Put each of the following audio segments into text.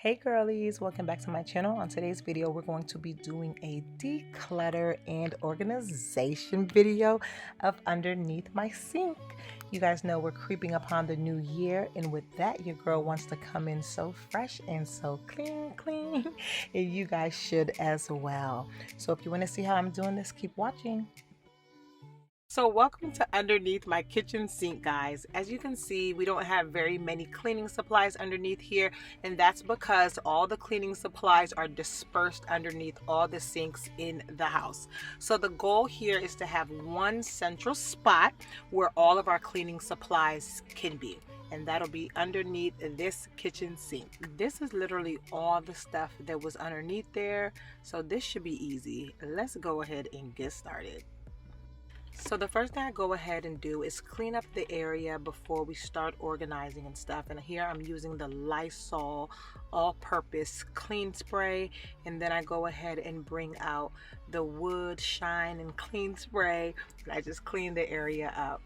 Hey girlies, welcome back to my channel. On today's video, we're going to be doing a declutter and organization video of underneath my sink. You guys know we're creeping upon the new year, and with that, your girl wants to come in so fresh and so clean, and you guys should as well. So if you want to see how I'm doing this, keep watching. So welcome to underneath my kitchen sink, guys. As you can see, we don't have very many cleaning supplies underneath here, and that's because all the cleaning supplies are dispersed underneath all the sinks in the house. So the goal here is to have one central spot where all of our cleaning supplies can be, and that'll be underneath this kitchen sink. This is literally all the stuff that was underneath there, so this should be easy. Let's go ahead and get started. So the first thing I go ahead and do is clean up the area before we start organizing and stuff. And here I'm using the Lysol all-purpose clean spray, and then I go ahead and bring out the wood shine and clean spray, and I just clean the area up.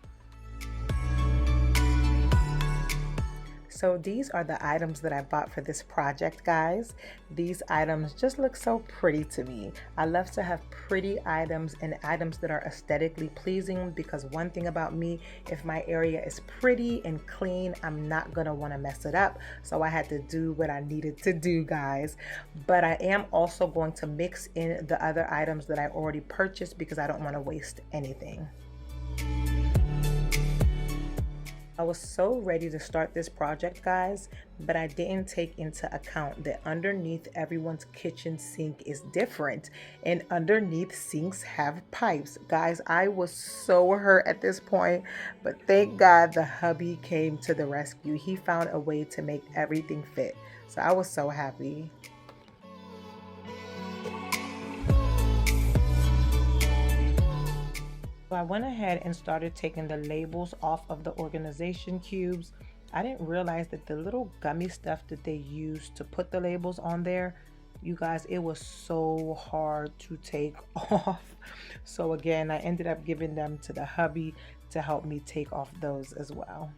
So these are the items that I bought for this project, guys. These items just look so pretty to me. I love to have pretty items and items that are aesthetically pleasing, because one thing about me, if my area is pretty and clean, I'm not gonna wanna mess it up. So I had to do what I needed to do, guys. But I am also going to mix in the other items that I already purchased because I don't wanna waste anything. I was so ready to start this project, guys, but I didn't take into account that underneath everyone's kitchen sink is different, and underneath sinks have pipes. Guys, I was so hurt at this point, but thank God the hubby came to the rescue. He found a way to make everything fit, so I was so happy. So I went ahead and started taking the labels off of the organization cubes. I didn't realize that the little gummy stuff that they use to put the labels on there, you guys, it was so hard to take off. So again, I ended up giving them to the hubby to help me take off those as well.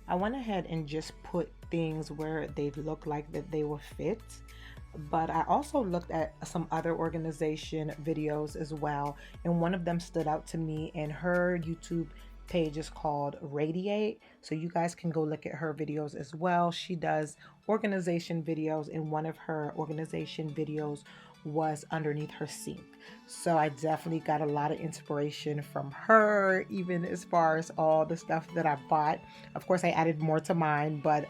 I went ahead and just put things where they look like that they will fit. But I also looked at some other organization videos as well, and one of them stood out to me, and her YouTube page is called Radiate, so you guys can go look at her videos as well. She does organization videos, and one of her organization videos was underneath her sink. So I definitely got a lot of inspiration from her, even as far as all the stuff that I bought. Of course, I added more to mine, but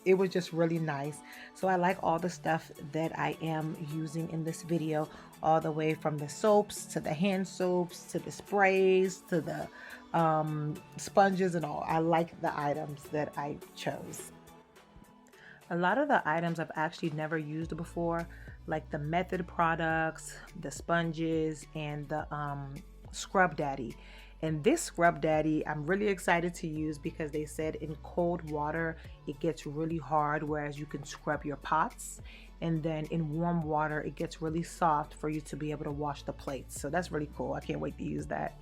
it was just really nice. So I like all the stuff that I am using in this video, all the way from the soaps to the hand soaps to the sprays to the sponges and all. I like the items that I chose. A lot of the items I've actually never used before, like the Method products, the sponges, and the Scrub Daddy. And this Scrub Daddy, I'm really excited to use because they said in cold water, it gets really hard, whereas you can scrub your pots. And then in warm water, it gets really soft for you to be able to wash the plates. So that's really cool. I can't wait to use that.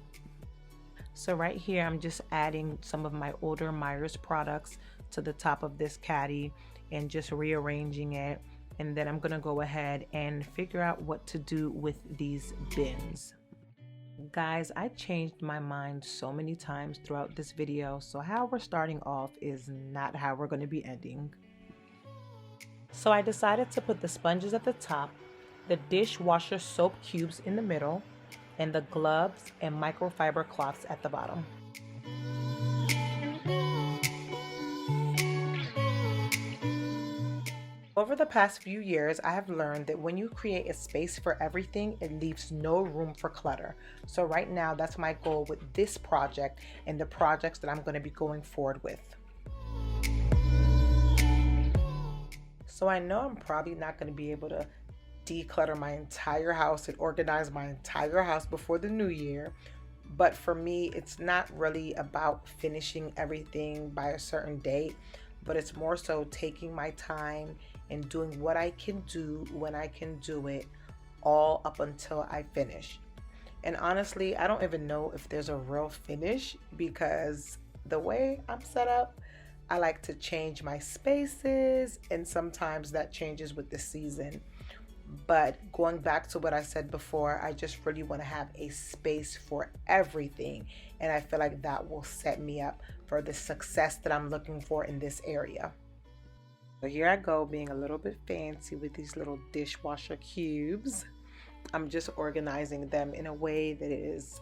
So right here, I'm just adding some of my older Myers products to the top of this caddy and just rearranging it. And then I'm gonna go ahead and figure out what to do with these bins. Guys, I changed my mind so many times throughout this video, so how we're starting off is not how we're gonna be ending. So I decided to put the sponges at the top, the dishwasher soap cubes in the middle, and the gloves and microfiber cloths at the bottom. Over the past few years, I have learned that when you create a space for everything, it leaves no room for clutter. So right now, that's my goal with this project and the projects that I'm going to be going forward with. So I know I'm probably not going to be able to declutter my entire house and organize my entire house before the new year. But for me, it's not really about finishing everything by a certain date, but it's more so taking my time and doing what I can do when I can do it, all up until I finish. And honestly, I don't even know if there's a real finish, because the way I'm set up, I like to change my spaces, and sometimes that changes with the season. But going back to what I said before, I just really want to have a space for everything. And I feel like that will set me up for the success that I'm looking for in this area. So here I go, being a little bit fancy with these little dishwasher cubes. I'm just organizing them in a way that is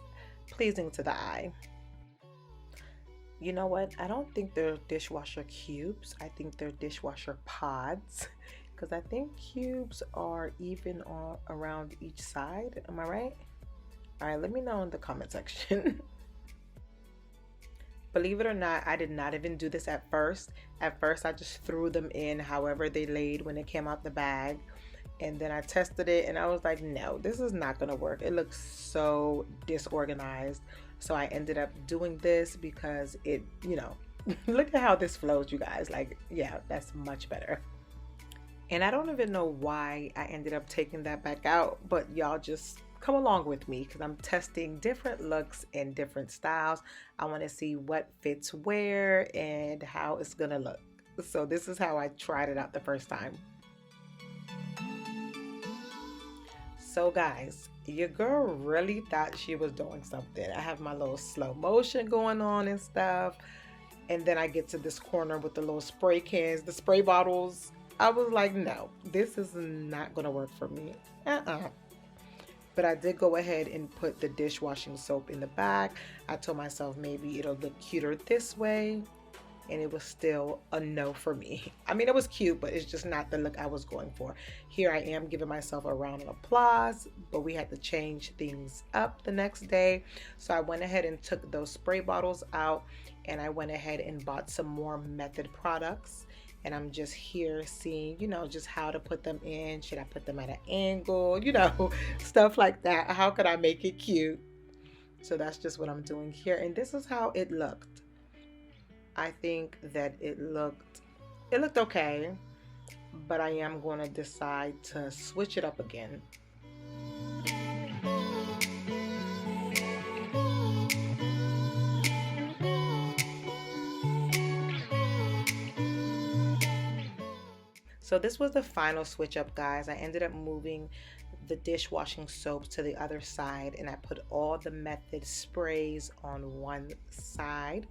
pleasing to the eye. You know what? I don't think they're dishwasher cubes. I think they're dishwasher pods, because I think cubes are even around each side. Am I right? All right, let me know in the comment section. Believe it or not, I did not even do this at first. At first, I just threw them in however they laid when it came out the bag. And then I tested it and I was like, no, this is not gonna work. It looks so disorganized. So I ended up doing this because it, look at how this flows, you guys. Like, yeah, that's much better. And I don't even know why I ended up taking that back out, but y'all just come along with me because I'm testing different looks and different styles. I want to see what fits where and how it's gonna look. So this is how I tried it out the first time. So guys, your girl really thought she was doing something. I have my little slow motion going on and stuff. And then I get to this corner with the little spray cans, the spray bottles. I was like, no, this is not gonna work for me. But I did go ahead and put the dishwashing soap in the back. I told myself maybe it'll look cuter this way. And it was still a no for me. I mean, it was cute, but it's just not the look I was going for. Here I am giving myself a round of applause, but we had to change things up the next day. So I went ahead and took those spray bottles out, and I went ahead and bought some more Method products. And I'm just here seeing, just how to put them in. Should I put them at an angle? Stuff like that. How could I make it cute? So that's just what I'm doing here. And this is how it looked. I think that it looked okay, but I am going to decide to switch it up again. So this was the final switch up, guys. I ended up moving the dishwashing soaps to the other side, and I put all the Method sprays on one side.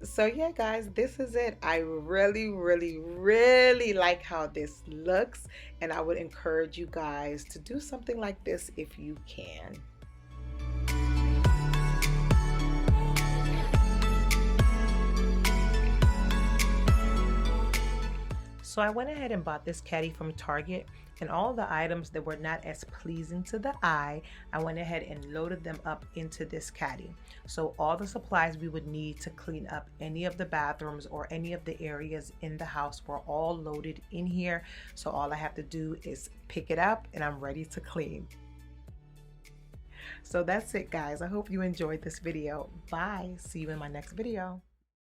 So yeah, guys, this is it. I really, really, really like how this looks, and I would encourage you guys to do something like this if you can. So I went ahead and bought this caddy from Target, and all the items that were not as pleasing to the eye, I went ahead and loaded them up into this caddy. So all the supplies we would need to clean up any of the bathrooms or any of the areas in the house were all loaded in here. So all I have to do is pick it up and I'm ready to clean. So that's it, guys. I hope you enjoyed this video. Bye. See you in my next video.